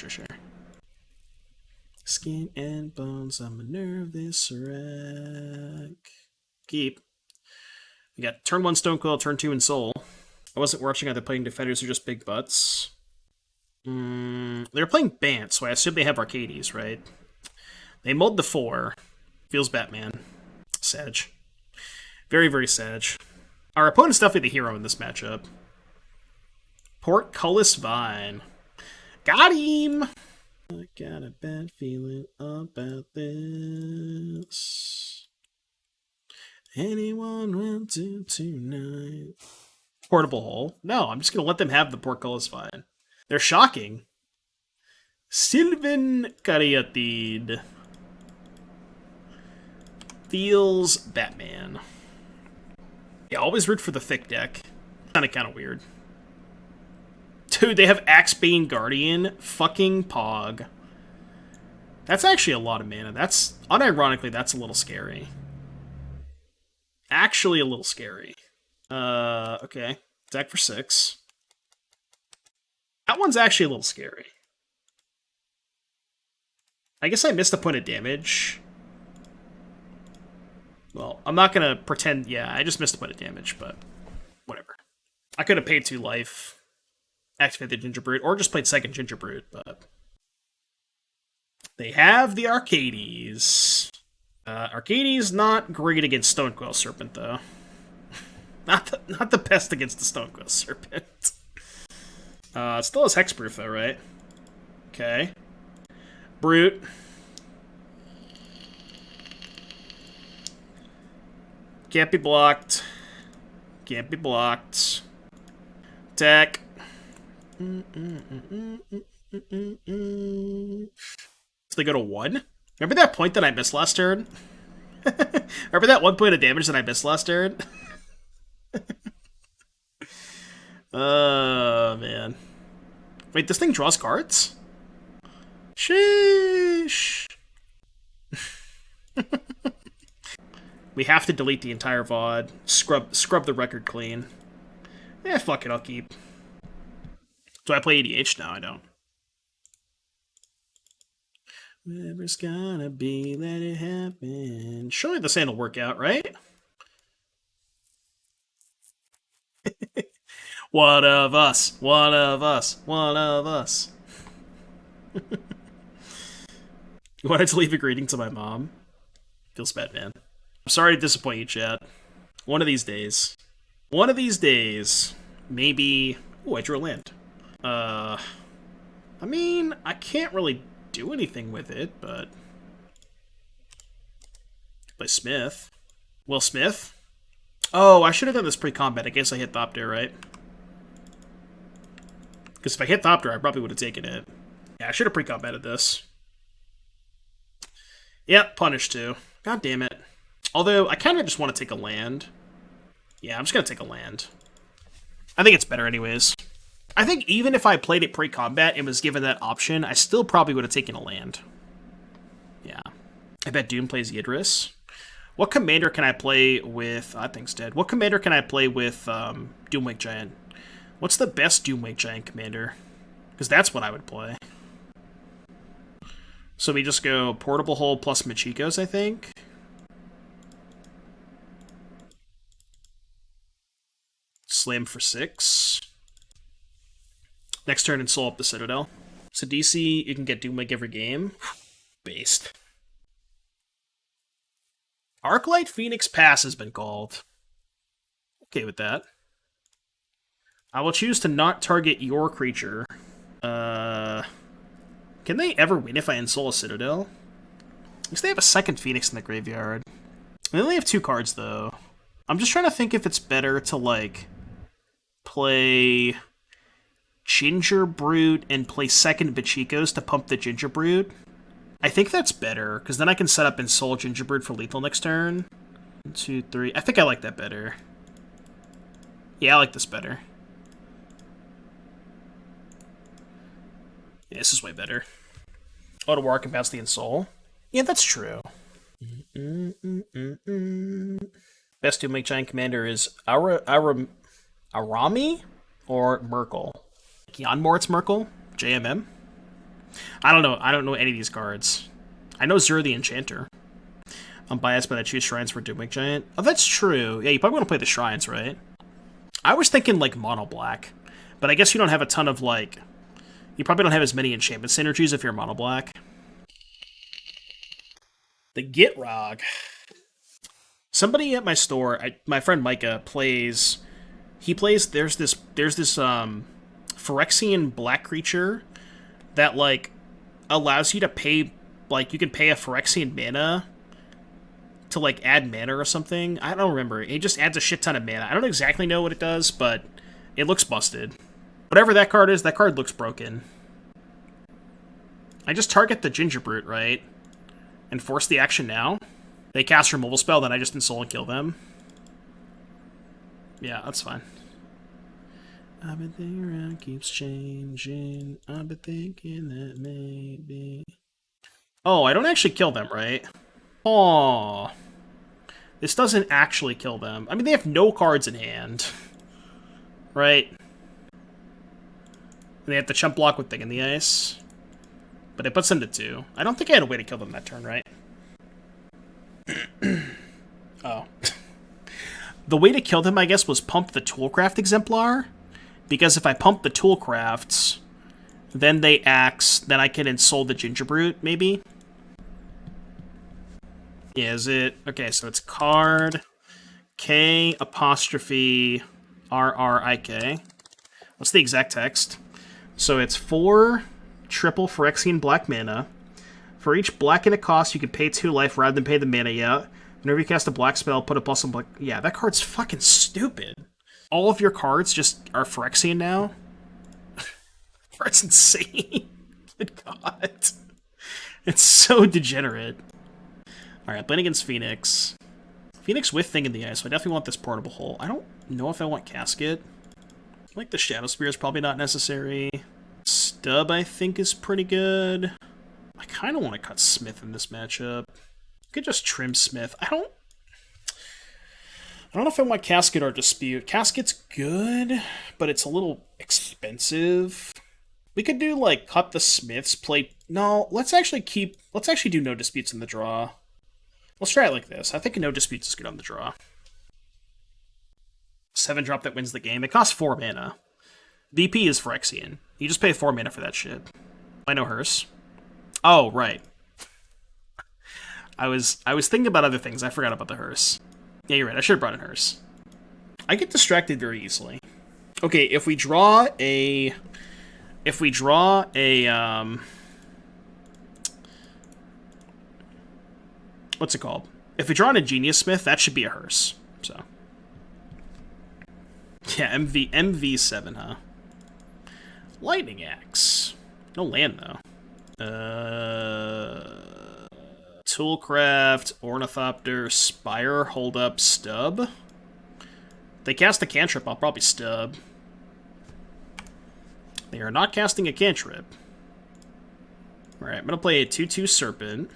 Skin and bones, I'm a nervous wreck. Keep. We got turn 1 Stonecoil, turn 2 Ensoul. I wasn't watching either playing defenders or just big butts. They're playing Bant, so I assume they have Arcades, right? They mulled the 4. Feels Batman. Sag. Very, very Sag. Our opponent's definitely the hero in this matchup. Portcullis Vine. Got him! I got a bad feeling about this. Anyone want to tonight? Portable Hole? No, I'm just going to let them have the Portcullis Vine. They're shocking. Sylvan Caryatid. Feels Batman. Yeah, always root for the thick deck. Kind of weird. Dude, they have Axebane Guardian. Fucking Pog. That's actually a lot of mana. That's, unironically, that's a little scary. Actually a little scary. Okay. Deck for 6. That one's actually a little scary. I guess I missed a point of damage. Well, I'm not gonna pretend, yeah, I just missed a point of damage, but whatever. I could have paid 2 life, activated the Gingerbrute, or just played second Gingerbrute, but they have the Arcades. Arcades not great against Stonecoil Serpent, though. Not the best against the Stonecoil Serpent. Still has Hexproof, though, right? Okay. Brute. Can't be blocked. Can't be blocked. Attack. So they go to 1? Remember that point that I missed last turn? Remember that 1 point of damage that I missed last turn? Oh, man. Wait, this thing draws cards? Sheesh. We have to delete the entire VOD. Scrub the record clean. Eh, fuck it, I'll keep. Do I play EDH? No, I don't. Whatever's gonna be, let it happen. Surely this will work out, right? One of us. One of us. One of us. You wanted to leave a greeting to my mom? Feels bad, man. I'm sorry to disappoint you, chat. One of these days. One of these days. Maybe... Ooh, I drew a land. I mean, I can't really do anything with it, but... Play Smith. Will Smith? Oh, I should have done this pre-combat. I guess I hit Thopter, right? Because if I hit Thopter, I probably would have taken it. Yeah, I should have pre-combated this. Yep, punish too. God damn it. Although, I kind of just want to take a land. Yeah, I'm just going to take a land. I think it's better anyways. I think even if I played it pre-combat and was given that option, I still probably would have taken a land. Yeah. I bet Doom plays Yidris. What commander can I play with... that thing's dead. What commander can I play with Doomwake Giant? What's the best Doomwake Giant commander? Because that's what I would play. So we just go Portable Hole plus Michiko's, I think. Slam for 6. Next turn, Ensoul up the Citadel. So DC, you can get Doomwake every game. Based. Arclight Phoenix Pass has been called. Okay with that. I will choose to not target your creature. Can they ever win if I Ensoul a Citadel? At least they have a second Phoenix in the graveyard. They only have 2 cards, though. I'm just trying to think if it's better to, like, play Gingerbrute and play second Michiko's to pump the Gingerbrute. I think that's better, because then I can set up Ensoul Gingerbrute for lethal next turn. 1, 2, 3. I think I like that better. Yeah, I like this better. Yeah, this is way better. Auto War can bounce the Ensoul. Yeah, that's true. Best Doomwake Giant commander is Arami or Merkle? Yonmort's Merkle? JMM? I don't know. I don't know any of these cards. I know Zur the Enchanter. I'm biased, but I choose Shrines for Doomwake Giant. Oh, that's true. Yeah, you probably want to play the Shrines, right? I was thinking, like, mono black. But I guess you don't have a ton of, like... You probably don't have as many enchantment synergies if you're mono black. The Gitrog. Somebody at my store, my friend Micah plays. He plays. There's this Phyrexian black creature that like allows you to pay. Like you can pay a Phyrexian mana to like add mana or something. I don't remember. It just adds a shit ton of mana. I don't exactly know what it does, but it looks busted. Whatever that card is, that card looks broken. I just target the Gingerbrute, right? And force the action now. They cast removal spell, then I just Ensoul and kill them. Yeah, that's fine. I've been thinking around, keeps changing. I've been thinking that maybe... Oh, I don't actually kill them, right? Oh, this doesn't actually kill them. I mean, they have no cards in hand, right? And they have to chump block with Thing in the Ice, but it puts them to 2. I don't think I had a way to kill them that turn, right? Oh. The way to kill them, I guess, was pump the Toolcraft Exemplar, because if I pump the Toolcrafts, then they axe, then I can Ensoul the Gingerbrute, maybe? Is it? Okay, so it's card K apostrophe RRIK. What's the exact text? So it's 4 triple Phyrexian black mana. For each black in a cost, you can pay 2 life rather than pay the mana yet. Whenever you cast a black spell, put a plus on black. Yeah, that card's fucking stupid. All of your cards just are Phyrexian now. That's insane. Good God. It's so degenerate. Alright, playing against Phoenix. Phoenix with Thing in the Ice, so I definitely want this portable hole. I don't know if I want Casket. I think the Shadowspear is probably not necessary. Stub, I think, is pretty good. I kind of want to cut Smith in this matchup. I could just trim Smith. I don't know if I want Casket or Dispute. Casket's good, but it's a little expensive. We could do, like, cut the Smiths, play... No, let's actually do no disputes in the draw. Let's try it like this. I think no disputes is good on the draw. 7-drop that wins the game. It costs 4 mana. VP is Phyrexian. You just pay 4 mana for that shit. I know Hearse. Oh, right. I was thinking about other things. I forgot about the Hearse. Yeah, you're right. I should have brought in Hearse. I get distracted very easily. Okay, if we draw a... what's it called? If we draw an Ingenious Smith, that should be a Hearse. So. Yeah, MV7, huh? Lightning Axe. No land, though. Toolcraft, Ornithopter, Spire, Hold Up, Stub. If they cast a cantrip, I'll probably Stub. They are not casting a cantrip. Alright, I'm going to play a 2/2 Serpent.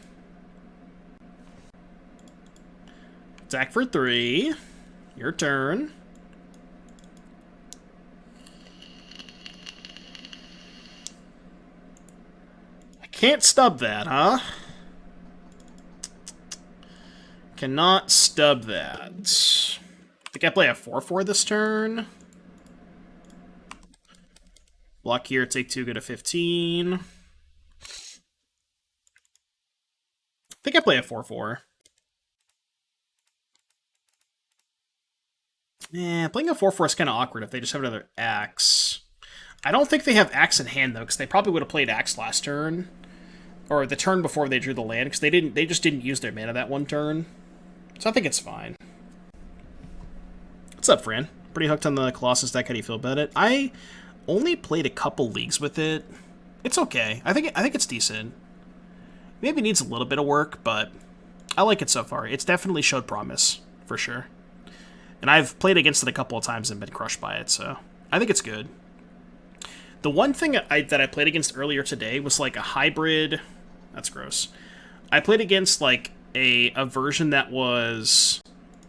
Attack for 3. Your turn. I can't stub that, huh? Cannot stub that. I think I play a 4/4 this turn. Block here, take 2, go to 15. I think I play a 4/4. Yeah, playing a 4/4 is kind of awkward if they just have another Axe. I don't think they have Axe in hand, though, because they probably would have played Axe last turn. Or the turn before they drew the land, because they just didn't use their mana that one turn. So I think it's fine. What's up, Fran? Pretty hooked on the Colossus deck. How do you feel about it? I only played a couple leagues with it. It's okay. I think it's decent. Maybe needs a little bit of work, but I like it so far. It's definitely showed promise, for sure. And I've played against it a couple of times and been crushed by it, so I think it's good. The one thing that I played against earlier today was like a hybrid... That's gross. I played against like a version that was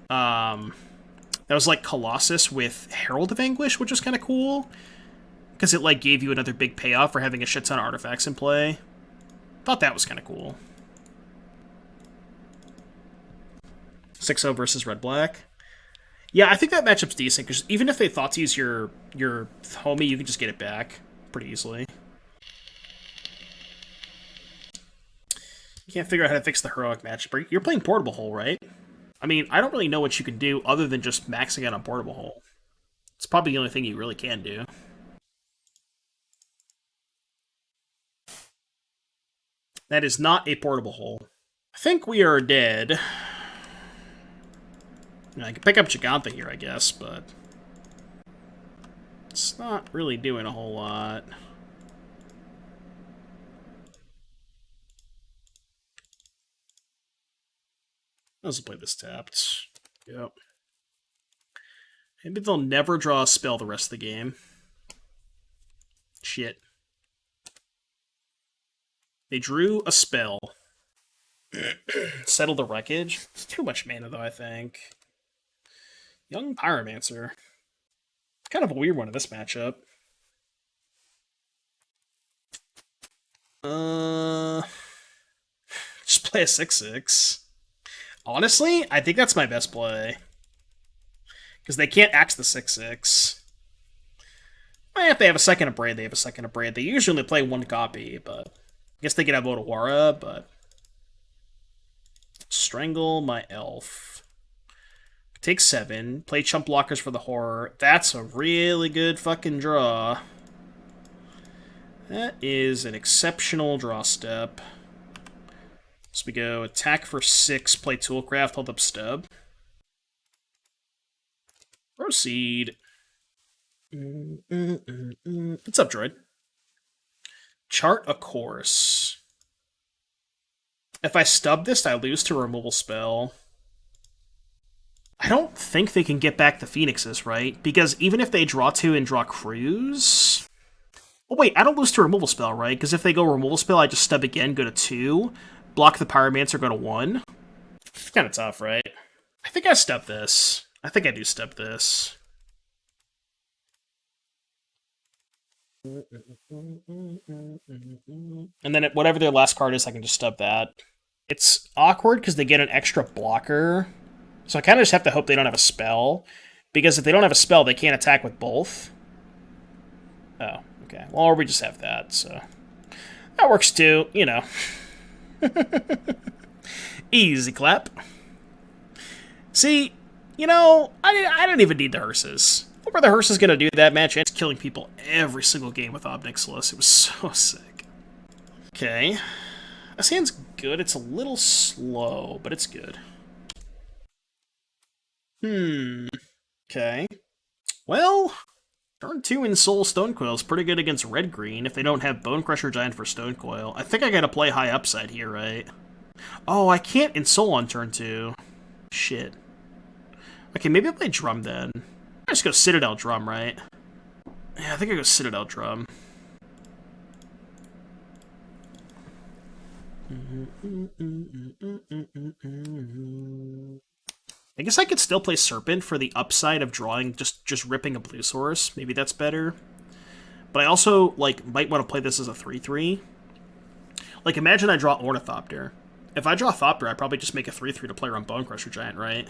like Colossus with Herald of Anguish, which was kind of cool. Because it like gave you another big payoff for having a shit ton of artifacts in play. Thought that was kind of cool. 6-0 versus red-black. Yeah, I think that matchup's decent, because even if they thought to use your homie, you can just get it back pretty easily. Can't figure out how to fix the heroic matchup. You're playing Portable Hole, right? I mean, I don't really know what you can do other than just maxing out on Portable Hole. It's probably the only thing you really can do. That is not a Portable Hole. I think we are dead. I can pick up Jegantha here, I guess, but it's not really doing a whole lot. Let's play this tapped. Yep. Maybe they'll never draw a spell the rest of the game. Shit. They drew a spell. Settle the Wreckage. It's too much mana, though, I think. Young Pyromancer. Kind of a weird one in this matchup. Just play a 6/6. Honestly, I think that's my best play. Because they can't axe the 6/6. Well, if they have a second of Braid, they have a second of Braid. They usually only play one copy, but I guess they could have Otawara, but Strangle my elf. Take 7. Play chump blockers for the horror. That's a really good fucking draw. That is an exceptional draw step. So we go attack for 6, play Toolcraft, hold up stub. Proceed. What's up, droid? Chart a course. If I stub this, I lose to a removal spell. I don't think they can get back the Phoenixes, right? Because even if they draw 2 and draw Cruise... Oh wait, I don't lose to a removal spell, right? Because if they go removal spell, I just stub again, go to 2, block the Pyromancer, go to 1. It's kind of tough, right? I think I stub this. I think I do stub this. And then whatever their last card is, I can just stub that. It's awkward because they get an extra blocker. So I kind of just have to hope they don't have a spell. Because if they don't have a spell, they can't attack with both. Oh, okay. Well, or we just have that, so... That works too, you know. Easy clap. See, you know, I didn't even need the hearses. What were the hearses going to do that match? It's killing people every single game with Ob Nixilis. It was so sick. Okay. This hand's good. It's a little slow, but it's good. Okay. Well, turn 2 Ensoul Stonecoil is pretty good against red-green if they don't have Bonecrusher Giant for Stonecoil. I think I gotta play high upside here, right? Oh, I can't Ensoul on turn 2. Shit. Okay, maybe I'll play Drum then. I just go Citadel Drum, right? Yeah, I think I go Citadel Drum. I guess I could still play Serpent for the upside of drawing, just ripping a blue source. Maybe that's better. But I also, like, might want to play this as a 3/3. Like, imagine I draw Ornithopter. If I draw Thopter, I probably just make a 3/3 to play around Bonecrusher Giant, right?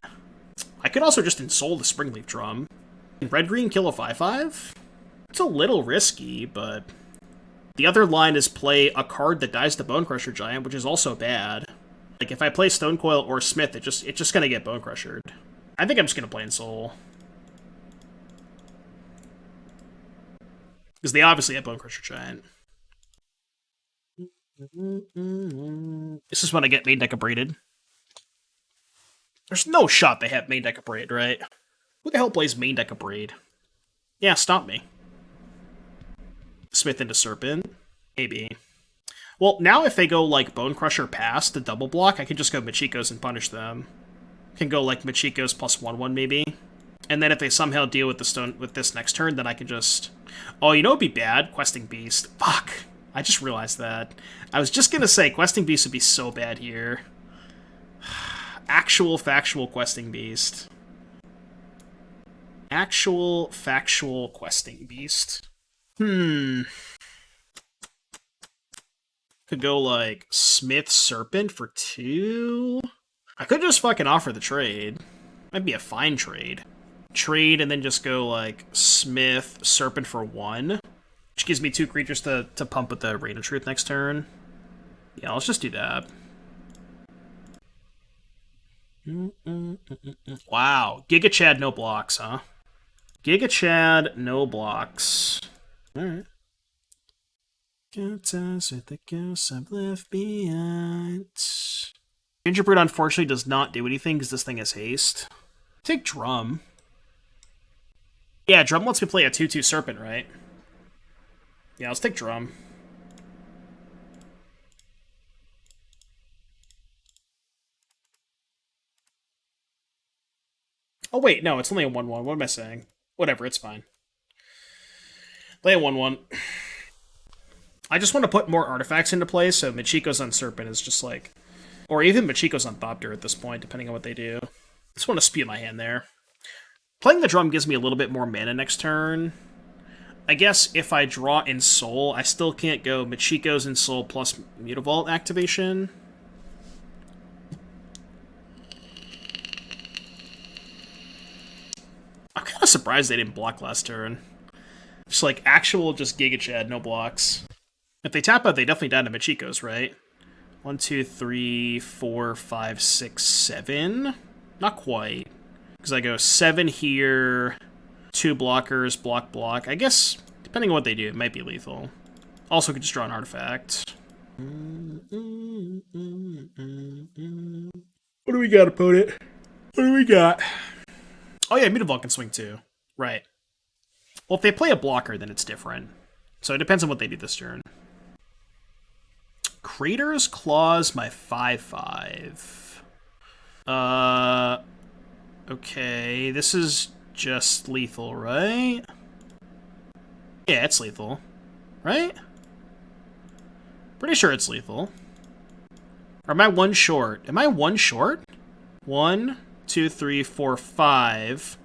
I could also just Ensoul the Springleaf Drum. Red-green kill a 5/5? It's a little risky, but... The other line is play a card that dies to Bonecrusher Giant, which is also bad. Like, if I play Stonecoil or Smith, it's just gonna get Bonecrushered. I think I'm just gonna play Ensoul. Because they obviously have Bonecrusher Giant. This is when I get main deck abraded. There's no shot they have main deck abrade, right? Who the hell plays main deck abrade? Yeah, stop me. Smith into Serpent? Maybe. Well, now if they go, like, Bonecrusher past the double block, I can just go Michiko's and punish them. Can go, like, Michiko's plus 1/1, maybe. And then if they somehow deal with this next turn, then I can just... Oh, you know what would be bad? Questing Beast. Fuck. I just realized that. I was just gonna say, Questing Beast would be so bad here. Actual, factual Questing Beast. Actual, factual Questing Beast. Could go, like, Smith Serpent for 2? I could just fucking offer the trade. Might be a fine trade. Trade and then just go, like, Smith Serpent for 1. Which gives me 2 creatures to pump with the Rain of Truth next turn. Yeah, let's just do that. Wow. Giga Chad, no blocks, huh? Giga Chad, no blocks. Alright. Good times with the ghosts I've left behind. Gingerbrute unfortunately does not do anything because this thing has haste. Take Drum. Yeah, Drum lets me play a 2/2 Serpent, right? Yeah, let's take Drum. Oh wait, no, it's only a 1/1. What am I saying? Whatever, it's fine. Play a 1/1. I just want to put more artifacts into play, so Michiko's on Serpent is just like... Or even Michiko's on Thopter at this point, depending on what they do. Just want to spew my hand there. Playing the Drum gives me a little bit more mana next turn. I guess if I draw Ensoul, I still can't go Michiko's Ensoul plus Mutavault activation. I'm kind of surprised they didn't block last turn. Just like actual just Giga Chad, no blocks. If they tap out, they definitely die to Michiko's, right? 1, 2, 3, 4, 5, 6, 7. Not quite. Because I go 7 here, 2 blockers, block. I guess, depending on what they do, it might be lethal. Also could just draw an artifact. What do we got, opponent? What do we got? Oh yeah, Mutavault can swing too. Right. Well, if they play a blocker, then it's different. So it depends on what they do this turn. Crater's Claws, my 5/5. Okay, this is just lethal, right? Yeah, it's lethal. Right? Pretty sure it's lethal. Or am I one short? Am I one short? 1, 2, 3, 4, 5,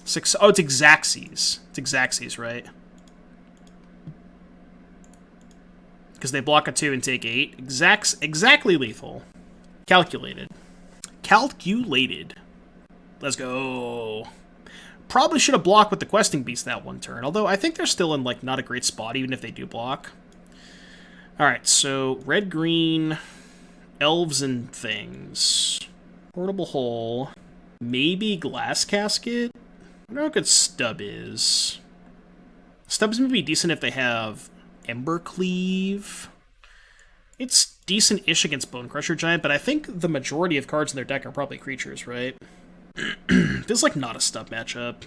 6. Oh, it's Xaxes. It's Xaxes, right? Because they block a 2 and take 8. Exactly lethal. Calculated. Let's go. Probably should have blocked with the Questing Beast that one turn. Although I think they're still in like not a great spot even if they do block. Alright, so red-green, elves and things. Portable Hole. Maybe Glass Casket? I don't know how good Stub is. Stub's maybe decent if they have Ember Cleave. It's decent-ish against Bone Crusher Giant, but I think the majority of cards in their deck are probably creatures, right? Feels like not a Stub matchup.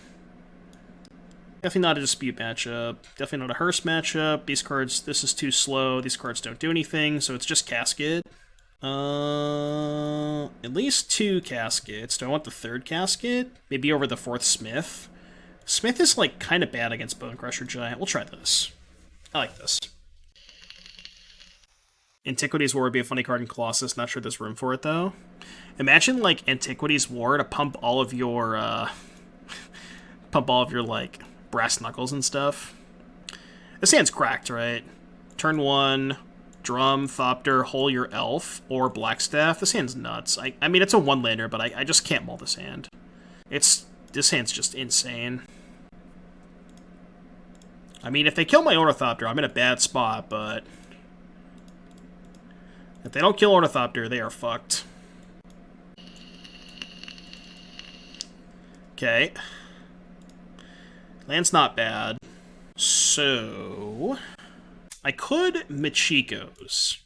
Definitely not a Dispute matchup. Definitely not a Hearse matchup. These cards, this is too slow. These cards don't do anything, so it's just Casket. At least 2 Caskets. Do I want the 3rd Casket? Maybe over the 4th Smith. Smith is, like, kind of bad against Bone Crusher Giant. We'll try this. I like this. Antiquities War would be a funny card in Colossus. Not sure there's room for it, though. Imagine, like, Antiquities War to pump all of your, like, brass knuckles and stuff. This hand's cracked, right? Turn 1, Drum, Thopter, Hole your Elf, or Blackstaff. This hand's nuts. I mean, it's a 1-lander, but I just can't mull this hand. This hand's just insane. I mean, if they kill my Ornithopter, I'm in a bad spot, but... if they don't kill Ornithopter, they are fucked. Okay. Land's not bad. So... I could Michiko's.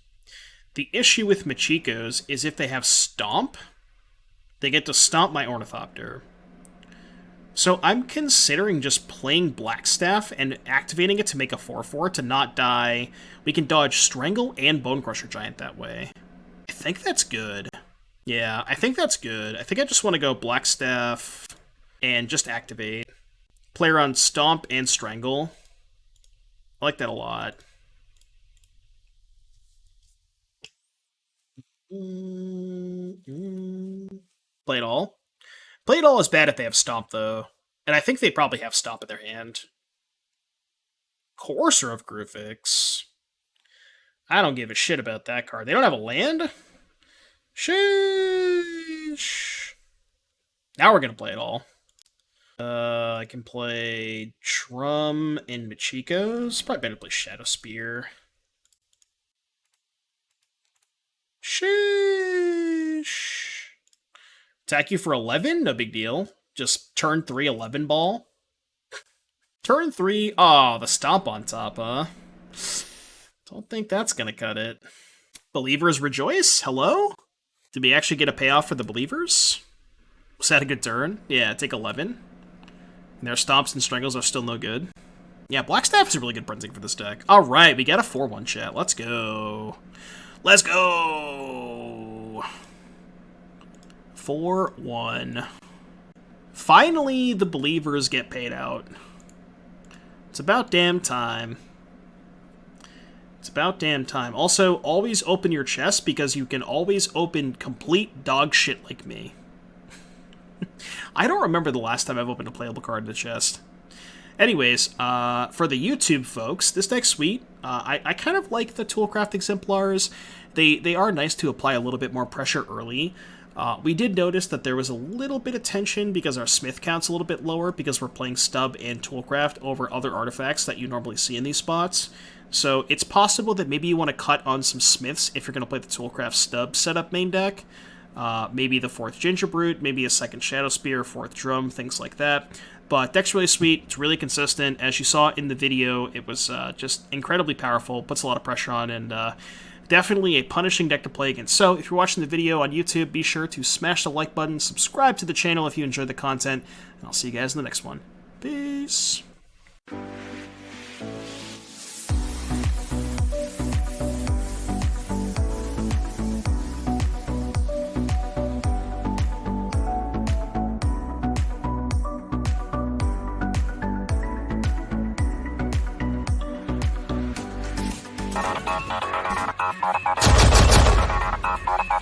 The issue with Michiko's is if they have Stomp, they get to stomp my Ornithopter. So I'm considering just playing Blackstaff and activating it to make a 4/4 to not die. We can dodge Strangle and Bone Crusher Giant that way. I think that's good. Yeah, I think that's good. I think I just want to go Blackstaff and just activate. Play around Stomp and Strangle. I like that a lot. Play it all. Play it all is bad if they have Stomp, though. And I think they probably have Stomp in their hand. Courser of Grufix. I don't give a shit about that card. They don't have a land? Sheesh. Now we're going to play it all. I can play Drum and Michiko's. Probably better to play Shadowspear. Sheesh. Attack you for 11? No big deal. Just turn 3, 11 ball. Turn 3, oh, the stomp on top, huh? Don't think that's gonna cut it. Believers rejoice? Hello? Did we actually get a payoff for the believers? Was that a good turn? Yeah, take 11. And their stomps and strangles are still no good. Yeah, Blackstaff is a really good printing for this deck. Alright, we got a 4-1 chat. Let's go. Let's go! 4-1. Finally, the believers get paid out. It's about damn time. It's about damn time. Also, always open your chest because you can always open complete dog shit like me. I don't remember the last time I've opened a playable card in the chest. Anyways, for the YouTube folks, this deck's sweet. I kind of like the Toolcraft Exemplars. They are nice to apply a little bit more pressure early. We did notice that there was a little bit of tension because our Smith count's a little bit lower because we're playing Stub and Toolcraft over other artifacts that you normally see in these spots. So it's possible that maybe you want to cut on some Smiths if you're going to play the Toolcraft Stub setup main deck. Maybe the 4th Gingerbrute, maybe a 2nd Shadowspear, 4th Drum, things like that. But deck's really sweet, it's really consistent. As you saw in the video, it was just incredibly powerful, puts a lot of pressure on, and definitely a punishing deck to play against. So if you're watching the video on YouTube, be sure to smash the like button, subscribe to the channel if you enjoyed the content, and I'll see you guys in the next one. Peace! Thank you.